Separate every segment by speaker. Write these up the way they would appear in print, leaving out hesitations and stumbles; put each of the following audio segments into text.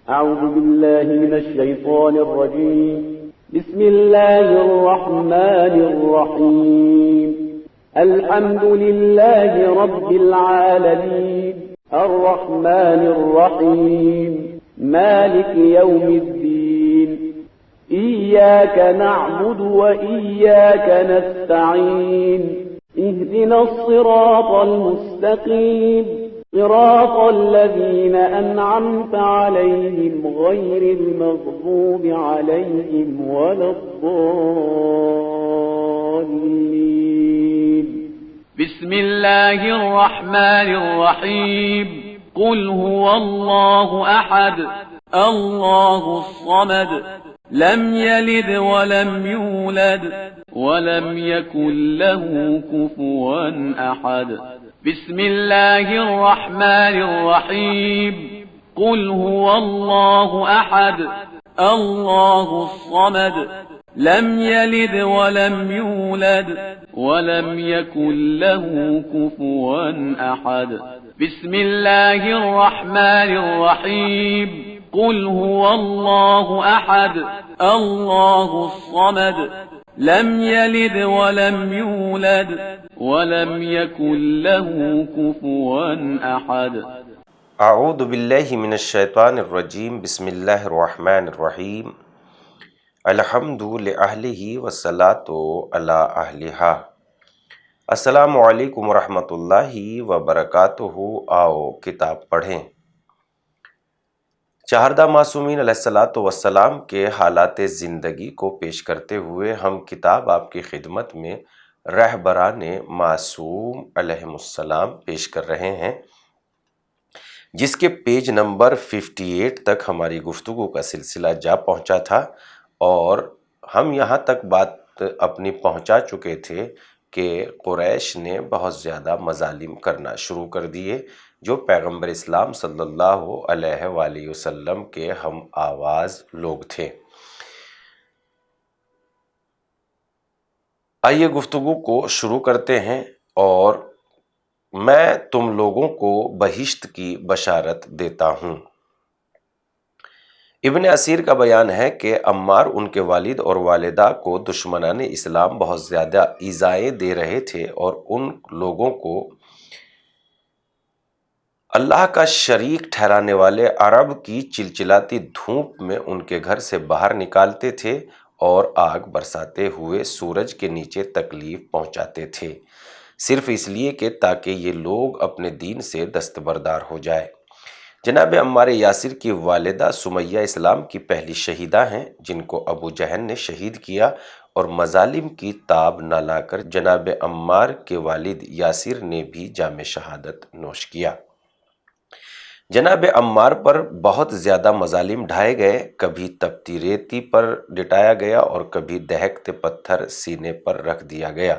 Speaker 1: أعوذ بالله من الشيطان الرجيم. بسم الله الرحمن الرحيم. الحمد لله رب العالمين الرحمن الرحيم مالك يوم الدين. إياك نعبد وإياك نستعين. اهدنا الصراط المستقيم صراط الذين أنعمت عليهم غير المغضوب عليهم ولا الضالين.
Speaker 2: بسم الله الرحمن الرحيم. قل هو الله أحد الله الصمد لم يلد ولم يولد ولم يكن له كفوا أحد. بسم الله الرحمن الرحيم. قل هو الله أحد الله الصمد لم يلد ولم يولد ولم يكن له كفوا أحد. بسم الله الرحمن الرحيم. قل هو الله أحد الله الصمد لم يلد ولم يولد ولم يكن له كفوا أحد.
Speaker 3: اعوذ باللہ من الشیطان الرجیم. بسم اللہ الرحمن الرحیم. الحمد لأہلہ والصلاۃ علی اہلہا. السلام علیکم ورحمۃ اللہ وبرکاتہ. آؤ کتاب پڑھیں. چہاردہ معصومین علیہ الصلاۃ والسلام کے حالات زندگی کو پیش کرتے ہوئے ہم کتاب آپ کی خدمت میں رہبران معصوم علیہم السلام پیش کر رہے ہیں، جس کے پیج نمبر 58 تک ہماری گفتگو کا سلسلہ جا پہنچا تھا، اور ہم یہاں تک بات اپنی پہنچا چکے تھے کہ قریش نے بہت زیادہ مظالم کرنا شروع کر دیے جو پیغمبر اسلام صلی اللہ علیہ وآلہ وسلم کے ہم آواز لوگ تھے۔ آئیے گفتگو کو شروع کرتے ہیں، اور میں تم لوگوں کو بہشت کی بشارت دیتا ہوں۔ ابن اسیر کا بیان ہے کہ عمار ان کے والد اور والدہ کو دشمنان اسلام بہت زیادہ ایذائیں دے رہے تھے، اور ان لوگوں کو اللہ کا شریک ٹھہرانے والے عرب کی چلچلاتی دھوپ میں ان کے گھر سے باہر نکالتے تھے اور آگ برساتے ہوئے سورج کے نیچے تکلیف پہنچاتے تھے، صرف اس لیے کہ تاکہ یہ لوگ اپنے دین سے دستبردار ہو جائے۔ جناب عمار یاسر کی والدہ سمیہ اسلام کی پہلی شہیدہ ہیں، جن کو ابو جہل نے شہید کیا، اور مظالم کی تاب نہ لا کر جناب عمار کے والد یاسر نے بھی جام شہادت نوش کیا۔ جناب عمار پر بہت زیادہ مظالم ڈھائے گئے، کبھی تپتی ریتی پر لٹایا گیا اور کبھی دہکتے پتھر سینے پر رکھ دیا گیا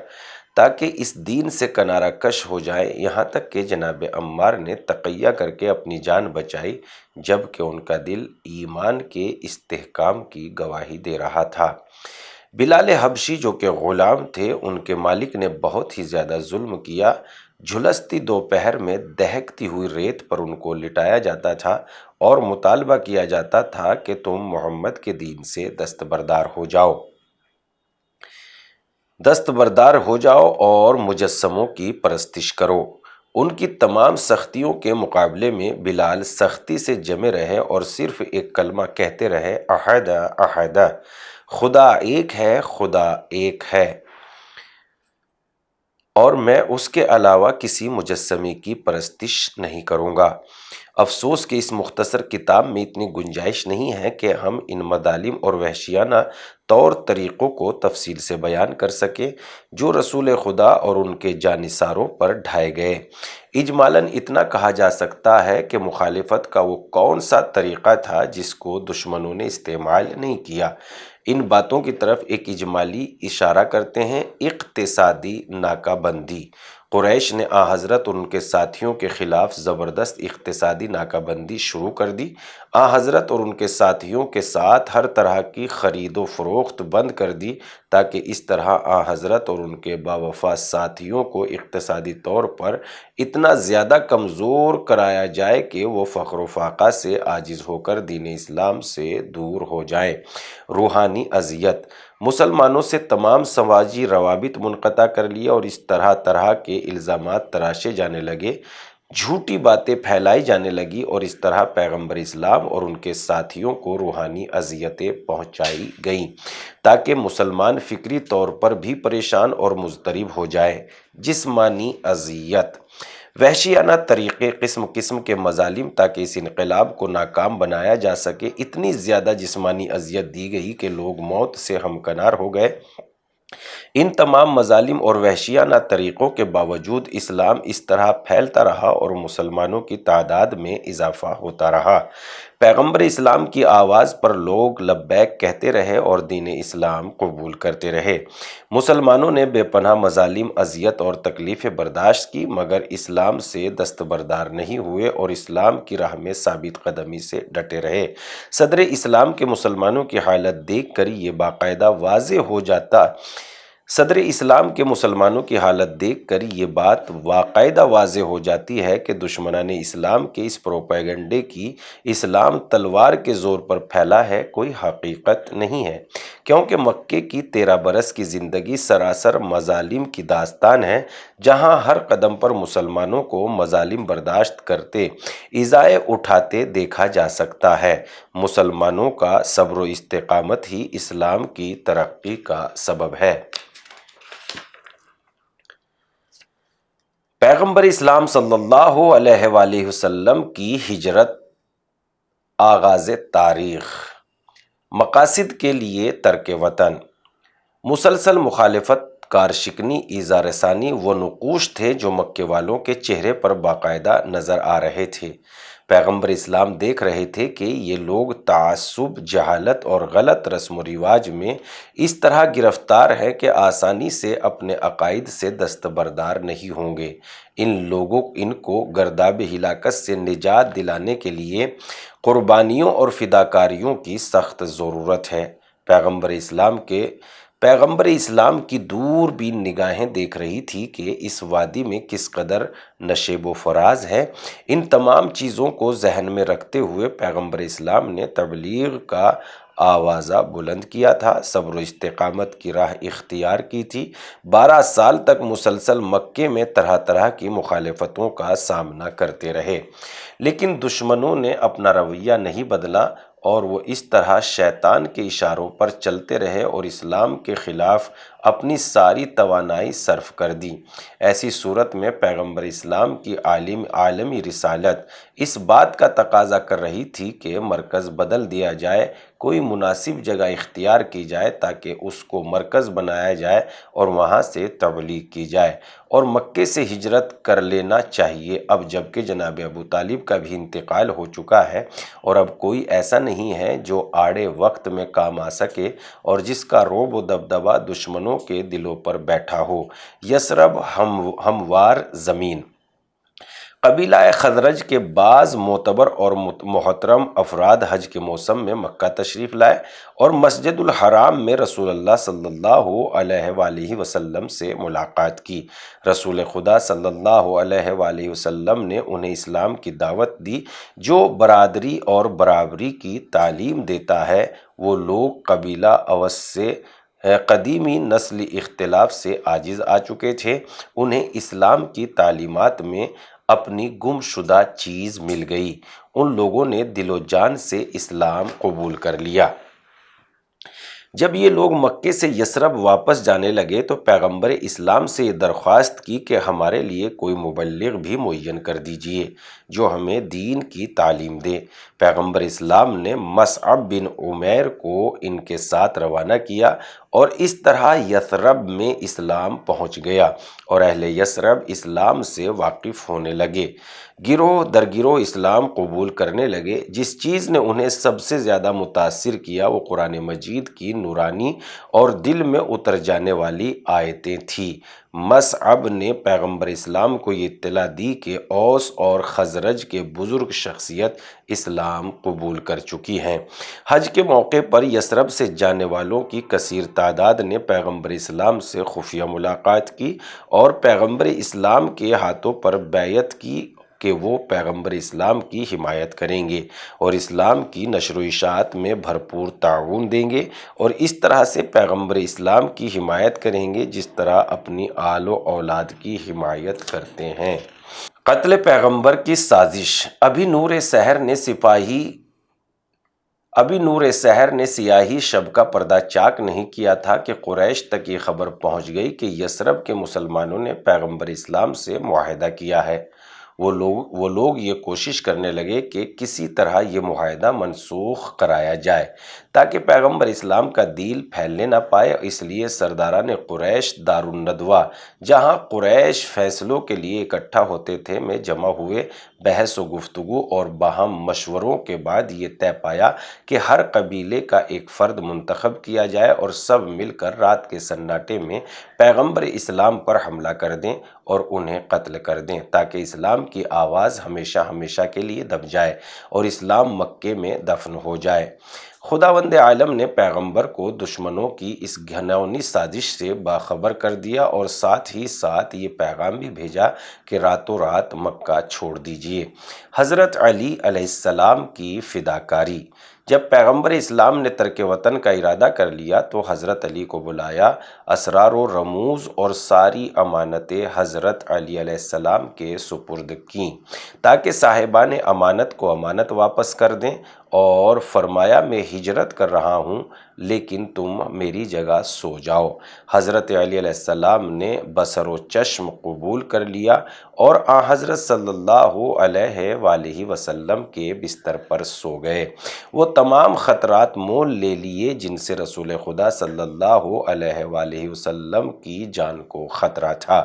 Speaker 3: تاکہ اس دین سے کنارہ کش ہو جائیں، یہاں تک کہ جناب عمار نے تقیہ کر کے اپنی جان بچائی، جبکہ ان کا دل ایمان کے استحکام کی گواہی دے رہا تھا۔ بلال حبشی جو کہ غلام تھے، ان کے مالک نے بہت ہی زیادہ ظلم کیا۔ جھلستی دوپہر میں دہکتی ہوئی ریت پر ان کو لٹایا جاتا تھا اور مطالبہ کیا جاتا تھا کہ تم محمد کے دین سے دستبردار ہو جاؤ اور مجسموں کی پرستش کرو۔ ان کی تمام سختیوں کے مقابلے میں بلال سختی سے جمے رہے اور صرف ایک کلمہ کہتے رہے، احد احد، خدا ایک ہے، خدا ایک ہے، اور میں اس کے علاوہ کسی مجسمے کی پرستش نہیں کروں گا۔ افسوس کہ اس مختصر کتاب میں اتنی گنجائش نہیں ہے کہ ہم ان مظالم اور وحشیانہ طور طریقوں کو تفصیل سے بیان کر سکیں جو رسول خدا اور ان کے جانثاروں پر ڈھائے گئے۔ اجمالاً اتنا کہا جا سکتا ہے کہ مخالفت کا وہ کون سا طریقہ تھا جس کو دشمنوں نے استعمال نہیں کیا۔ ان باتوں کی طرف ایک اجمالی اشارہ کرتے ہیں۔ اقتصادی ناکہ بندی، قریش نے حضرت اور ان کے ساتھیوں کے خلاف زبردست اقتصادی ناکہ بندی شروع کر دی۔ حضرت اور ان کے ساتھیوں کے ساتھ ہر طرح کی خرید و فروخت بند کر دی تاکہ اس طرح حضرت اور ان کے باوفا ساتھیوں کو اقتصادی طور پر اتنا زیادہ کمزور کرایا جائے کہ وہ فخر و فاقہ سے عاجز ہو کر دین اسلام سے دور ہو جائیں۔ روحانی اذیت، مسلمانوں سے تمام سماجی روابط منقطع کر لیے اور اس طرح کے الزامات تراشے جانے لگے، جھوٹی باتیں پھیلائی جانے لگی اور اس طرح پیغمبر اسلام اور ان کے ساتھیوں کو روحانی اذیتیں پہنچائی گئیں تاکہ مسلمان فکری طور پر بھی پریشان اور مضطرب ہو جائے۔ جسمانی اذیت، وحشیانہ طریقے، قسم قسم کے مظالم تاکہ اس انقلاب کو ناکام بنایا جا سکے، اتنی زیادہ جسمانی اذیت دی گئی کہ لوگ موت سے ہمکنار ہو گئے۔ ان تمام مظالم اور وحشیانہ طریقوں کے باوجود اسلام اس طرح پھیلتا رہا اور مسلمانوں کی تعداد میں اضافہ ہوتا رہا۔ پیغمبر اسلام کی آواز پر لوگ لبیک کہتے رہے اور دین اسلام قبول کرتے رہے۔ مسلمانوں نے بے پناہ مظالم، اذیت اور تکلیفیں برداشت کی مگر اسلام سے دستبردار نہیں ہوئے اور اسلام کی راہ میں ثابت قدمی سے ڈٹے رہے۔ صدر اسلام کے مسلمانوں کی حالت دیکھ کر یہ باقاعدہ واضح ہو جاتا صدر اسلام کے مسلمانوں کی حالت دیکھ کر یہ بات باقاعدہ واضح ہو جاتی ہے کہ دشمنان اسلام کے اس پروپیگنڈے کی اسلام تلوار کے زور پر پھیلا ہے کوئی حقیقت نہیں ہے، کیونکہ مکے کی 13 برس کی زندگی سراسر مظالم کی داستان ہے، جہاں ہر قدم پر مسلمانوں کو مظالم برداشت کرتے، ایذائیں اٹھاتے دیکھا جا سکتا ہے۔ مسلمانوں کا صبر و استقامت ہی اسلام کی ترقی کا سبب ہے۔ پیغمبر اسلام صلی اللہ علیہ وآلہ وسلم کی ہجرت، آغاز تاریخ، مقاصد کے لیے ترک وطن، مسلسل مخالفت، کارشکنی، ایذا رسانی وہ نقوش تھے جو مکے والوں کے چہرے پر باقاعدہ نظر آ رہے تھے۔ پیغمبر اسلام دیکھ رہے تھے کہ یہ لوگ تعصب، جہالت اور غلط رسم و رواج میں اس طرح گرفتار ہیں کہ آسانی سے اپنے عقائد سے دستبردار نہیں ہوں گے۔ ان کو گرداب ہلاکت سے نجات دلانے کے لیے قربانیوں اور فداکاریوں کی سخت ضرورت ہے۔ پیغمبر اسلام کی دور بین نگاہیں دیکھ رہی تھی کہ اس وادی میں کس قدر نشیب و فراز ہے۔ ان تمام چیزوں کو ذہن میں رکھتے ہوئے پیغمبر اسلام نے تبلیغ کا آوازہ بلند کیا تھا، صبر و استقامت کی راہ اختیار کی تھی۔ 12 سال تک مسلسل مکے میں طرح طرح کی مخالفتوں کا سامنا کرتے رہے، لیکن دشمنوں نے اپنا رویہ نہیں بدلا اور وہ اس طرح شیطان کے اشاروں پر چلتے رہے اور اسلام کے خلاف اپنی ساری توانائی صرف کر دی۔ ایسی صورت میں پیغمبر اسلام کی عالمی رسالت اس بات کا تقاضا کر رہی تھی کہ مرکز بدل دیا جائے، کوئی مناسب جگہ اختیار کی جائے تاکہ اس کو مرکز بنایا جائے اور وہاں سے تبلیغ کی جائے، اور مکے سے ہجرت کر لینا چاہیے اب جبکہ جناب ابو طالب کا بھی انتقال ہو چکا ہے اور اب کوئی ایسا نہیں ہے جو آڑے وقت میں کام آ سکے اور جس کا رعب و دبدبہ دشمنوں کے دلوں پر بیٹھا ہو۔ یثرب ہموار زمین، قبیلہ خزرج کے بعض معتبر اور محترم افراد حج کے موسم میں مکہ تشریف لائے اور مسجد الحرام میں رسول اللہ صلی اللہ علیہ وآلہ وسلم سے ملاقات کی۔ رسول خدا صلی اللہ علیہ وآلہ وسلم نے انہیں اسلام کی دعوت دی جو برادری اور برابری کی تعلیم دیتا ہے۔ وہ لوگ قبیلہ اوس سے قدیمی نسلی اختلاف سے عاجز آ چکے تھے، انہیں اسلام کی تعلیمات میں اپنی گم شدہ چیز مل گئی، ان لوگوں نے دل و جان سے اسلام قبول کر لیا۔ جب یہ لوگ مکے سے یثرب واپس جانے لگے تو پیغمبر اسلام سے یہ درخواست کی کہ ہمارے لیے کوئی مبلغ بھی معین کر دیجئے جو ہمیں دین کی تعلیم دے۔ پیغمبر اسلام نے مصعب بن عمیر کو ان کے ساتھ روانہ کیا اور اس طرح یثرب میں اسلام پہنچ گیا اور اہل یثرب اسلام سے واقف ہونے لگے، گروہ در گروہ اسلام قبول کرنے لگے۔ جس چیز نے انہیں سب سے زیادہ متاثر کیا وہ قرآن مجید کی نورانی اور دل میں اتر جانے والی آیتیں تھیں۔ مصعب نے پیغمبر اسلام کو یہ اطلاع دی کہ اوس اور خزرج کے بزرگ شخصیت اسلام قبول کر چکی ہیں۔ حج کے موقع پر یثرب سے جانے والوں کی کثیر تعداد نے پیغمبر اسلام سے خفیہ ملاقات کی اور پیغمبر اسلام کے ہاتھوں پر بیعت کی کہ وہ پیغمبر اسلام کی حمایت کریں گے اور اسلام کی نشر و اشاعت میں بھرپور تعاون دیں گے اور اس طرح سے پیغمبر اسلام کی حمایت کریں گے جس طرح اپنی آل و اولاد کی حمایت کرتے ہیں۔ قتل پیغمبر کی سازش۔ ابھی نور سحر نے سیاہی شب کا پردہ چاک نہیں کیا تھا کہ قریش تک یہ خبر پہنچ گئی کہ یثرب کے مسلمانوں نے پیغمبر اسلام سے معاہدہ کیا ہے۔ وہ لوگ یہ کوشش کرنے لگے کہ کسی طرح یہ معاہدہ منسوخ کرایا جائے تاکہ پیغمبر اسلام کا دین پھیلنے نہ پائے، اس لیے سرداران قریش دار الندوہ جہاں قریش فیصلوں کے لیے اکٹھا ہوتے تھے میں جمع ہوئے۔ بحث و گفتگو اور باہم مشوروں کے بعد یہ طے پایا کہ ہر قبیلے کا ایک فرد منتخب کیا جائے اور سب مل کر رات کے سناٹے میں پیغمبر اسلام پر حملہ کر دیں اور انہیں قتل کر دیں تاکہ اسلام کی آواز ہمیشہ ہمیشہ کے لیے دب جائے اور اسلام مکے میں دفن ہو جائے۔ خداوند عالم نے پیغمبر کو دشمنوں کی اس گھناؤنی سازش سے باخبر کر دیا اور ساتھ ہی ساتھ یہ پیغام بھی بھیجا کہ راتوں رات مکہ چھوڑ دیجیے۔ حضرت علی علیہ السلام کی فداکاری۔ جب پیغمبر اسلام نے ترک وطن کا ارادہ کر لیا تو حضرت علی کو بلایا، اسرار و رموز اور ساری امانتیں حضرت علی علیہ السلام کے سپرد کیں تاکہ صاحبان امانت کو امانت واپس کر دیں، اور فرمایا میں ہجرت کر رہا ہوں لیکن تم میری جگہ سو جاؤ۔ حضرت علی علیہ السلام نے بصر و چشم قبول کر لیا اور حضرت صلی اللہ علیہ وآلہ وسلم کے بستر پر سو گئے۔ وہ تمام خطرات مول لے لیے جن سے رسول خدا صلی اللہ علیہ وآلہ وسلم کی جان کو خطرہ تھا۔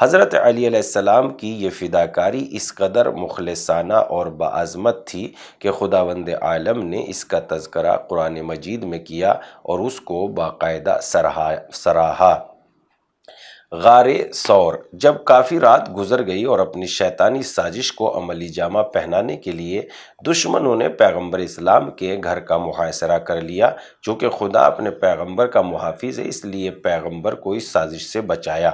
Speaker 3: حضرت علی علیہ السلام کی یہ فداکاری اس قدر مخلصانہ اور باعظمت تھی کہ خداوند عالم نے اس کا تذکرہ قرآن مجید میں کیا اور اس کو باقاعدہ سراہا۔ غار ثور۔ جب کافی رات گزر گئی اور اپنی شیطانی سازش کو عملی جامہ پہنانے کے لیے دشمنوں نے پیغمبر اسلام کے گھر کا محاصرہ کر لیا، چونکہ خدا اپنے پیغمبر کا محافظ ہے اس لیے پیغمبر کو اس سازش سے بچایا۔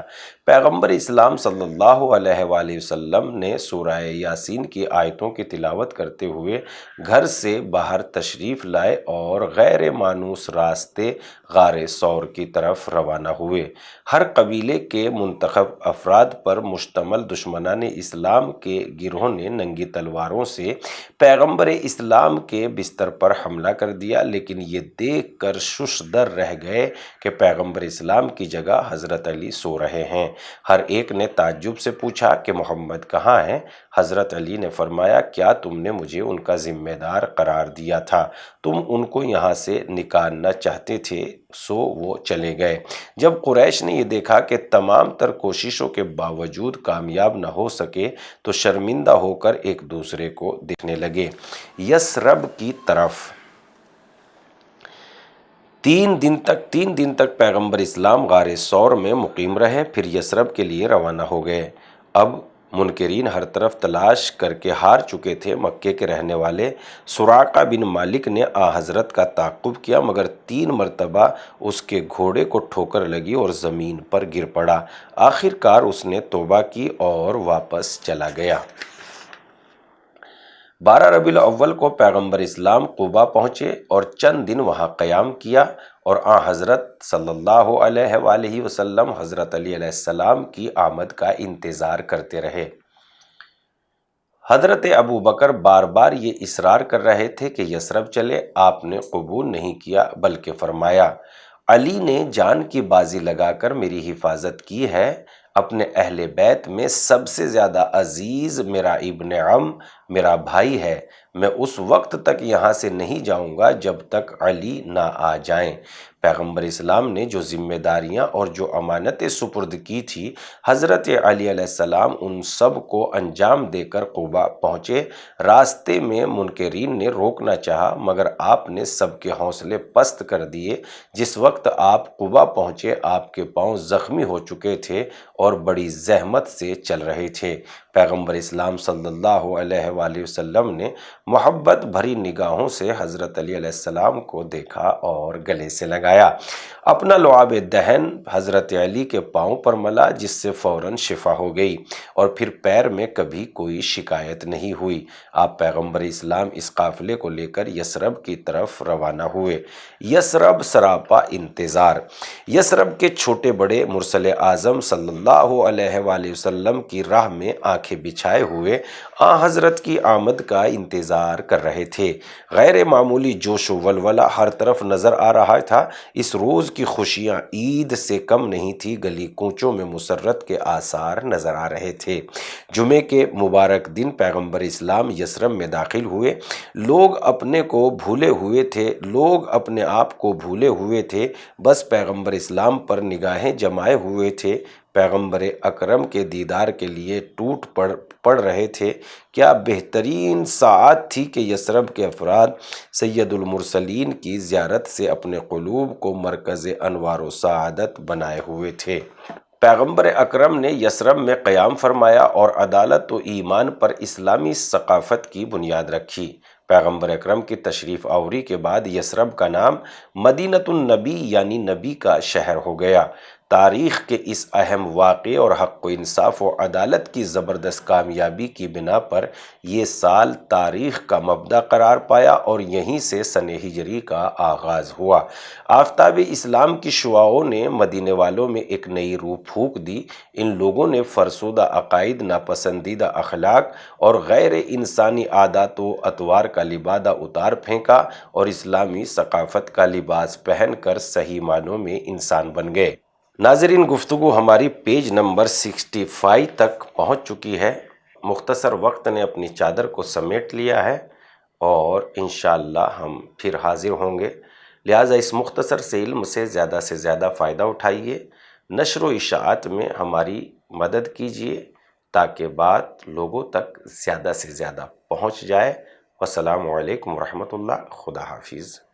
Speaker 3: پیغمبر اسلام صلی اللہ علیہ وآلہ وسلم نے سورہ یاسین کی آیتوں کی تلاوت کرتے ہوئے گھر سے باہر تشریف لائے اور غیر مانوس راستے غار ثور کی طرف روانہ ہوئے۔ ہر قبیلے کے منتخب افراد پر مشتمل دشمنان اسلام کے گروہ نے ننگی تلواروں سے پیغمبر اسلام کے بستر پر حملہ کر دیا، لیکن یہ دیکھ کر شش در رہ گئے کہ پیغمبر اسلام کی جگہ حضرت علی سو رہے ہیں۔ ہر ایک نے تعجب سے پوچھا کہ محمد کہاں ہیں؟ حضرت علی نے فرمایا کیا تم نے مجھے ان کا ذمہ دار قرار دیا تھا؟ تم ان کو یہاں سے نکالنا چاہتے تھے سو وہ چلے گئے۔ جب قریش نے یہ دیکھا کہ تمام تر کوششوں کے باوجود کامیاب نہ ہو سکے تو شرمندہ ہو کر ایک دوسرے کو دیکھنے لگے۔ یثرب کی طرف۔ تین دن تک پیغمبر اسلام غار ثور میں مقیم رہے، پھر یثرب کے لیے روانہ ہو گئے۔ اب منکرین ہر طرف تلاش کر کے ہار چکے تھے۔ مکے کے رہنے والے سراقہ بن مالک نے حضرت کا تعاقب کیا مگر 3 مرتبہ اس کے گھوڑے کو ٹھوکر لگی اور زمین پر گر پڑا۔ آخر کار اس نے توبہ کی اور واپس چلا گیا۔ 12 ربیع الاول کو پیغمبر اسلام قباء پہنچے اور چند دن وہاں قیام کیا اور حضرت صلی اللہ علیہ وآلہ وسلم حضرت علی علیہ السلام کی آمد کا انتظار کرتے رہے۔ حضرت ابو بکر بار بار یہ اصرار کر رہے تھے کہ یثرب چلے، آپ نے قبول نہیں کیا بلکہ فرمایا علی نے جان کی بازی لگا کر میری حفاظت کی ہے، اپنے اہل بیت میں سب سے زیادہ عزیز میرا ابن عم میرا بھائی ہے، میں اس وقت تک یہاں سے نہیں جاؤں گا جب تک علی نہ آ جائیں۔ پیغمبر اسلام نے جو ذمہ داریاں اور جو امانتیں سپرد کی تھی، حضرت علی علیہ السلام ان سب کو انجام دے کر قبا پہنچے۔ راستے میں منکرین نے روکنا چاہا مگر آپ نے سب کے حوصلے پست کر دیے۔ جس وقت آپ قبا پہنچے آپ کے پاؤں زخمی ہو چکے تھے اور بڑی زحمت سے چل رہے تھے۔ پیغمبر اسلام صلی اللہ علیہ وآلہ وسلم نے محبت بھری نگاہوں سے حضرت علی علیہ السلام کو دیکھا اور گلے سے لگایا۔ اپنا لعاب دہن حضرت علی کے پاؤں پر ملا جس سے فوراً شفا ہو گئی اور پھر پیر میں کبھی کوئی شکایت نہیں ہوئی۔ آپ پیغمبر اسلام اس قافلے کو لے کر یثرب کی طرف روانہ ہوئے۔ یثرب سراپا انتظار۔ یثرب کے چھوٹے بڑے مرسل اعظم صلی اللہ علیہ وآلہ وسلم کی راہ میں آنکھیں بچھائے ہوئے آن حضرت کی آمد کا انتظار کر رہے تھے۔ غیر معمولی جوش و ولولہ ہر طرف نظر آ رہا تھا۔ اس روز کی خوشیاں عید سے کم نہیں تھی۔ گلی کوچوں میں مسرت کے آثار نظر آ رہے تھے۔ جمعے کے مبارک دن پیغمبر اسلام یثرب میں داخل ہوئے۔ لوگ اپنے کو بھولے ہوئے تھے، لوگ اپنے آپ کو بھولے ہوئے تھے، بس پیغمبر اسلام پر نگاہیں جمائے ہوئے تھے۔ پیغمبر اکرم کے دیدار کے لیے ٹوٹ پڑ رہے تھے۔ کیا بہترین ساعت تھی کہ یثرب کے افراد سید المرسلین کی زیارت سے اپنے قلوب کو مرکز انوار و سعادت بنائے ہوئے تھے۔ پیغمبر اکرم نے یثرب میں قیام فرمایا اور عدالت و ایمان پر اسلامی ثقافت کی بنیاد رکھی۔ پیغمبر اکرم کی تشریف آوری کے بعد یثرب کا نام مدینۃ النبی یعنی نبی کا شہر ہو گیا۔ تاریخ کے اس اہم واقعے اور حق و انصاف و عدالت کی زبردست کامیابی کی بنا پر یہ سال تاریخ کا مبدا قرار پایا اور یہیں سے سن ہجری کا آغاز ہوا۔ آفتاب اسلام کی شعاعوں نے مدینے والوں میں ایک نئی روح پھونک دی۔ ان لوگوں نے فرسودہ عقائد، ناپسندیدہ اخلاق اور غیر انسانی عادات و اطوار کا لبادہ اتار پھینکا اور اسلامی ثقافت کا لباس پہن کر صحیح معنوں میں انسان بن گئے۔ ناظرین، گفتگو ہماری پیج نمبر 65 تک پہنچ چکی ہے۔ مختصر وقت نے اپنی چادر کو سمیٹ لیا ہے اور انشاءاللہ ہم پھر حاضر ہوں گے۔ لہٰذا اس مختصر سے علم سے زیادہ فائدہ اٹھائیے، نشر و اشاعت میں ہماری مدد کیجیے تاکہ بات لوگوں تک زیادہ سے زیادہ پہنچ جائے۔ والسلام علیکم ورحمۃ اللہ۔ خدا حافظ۔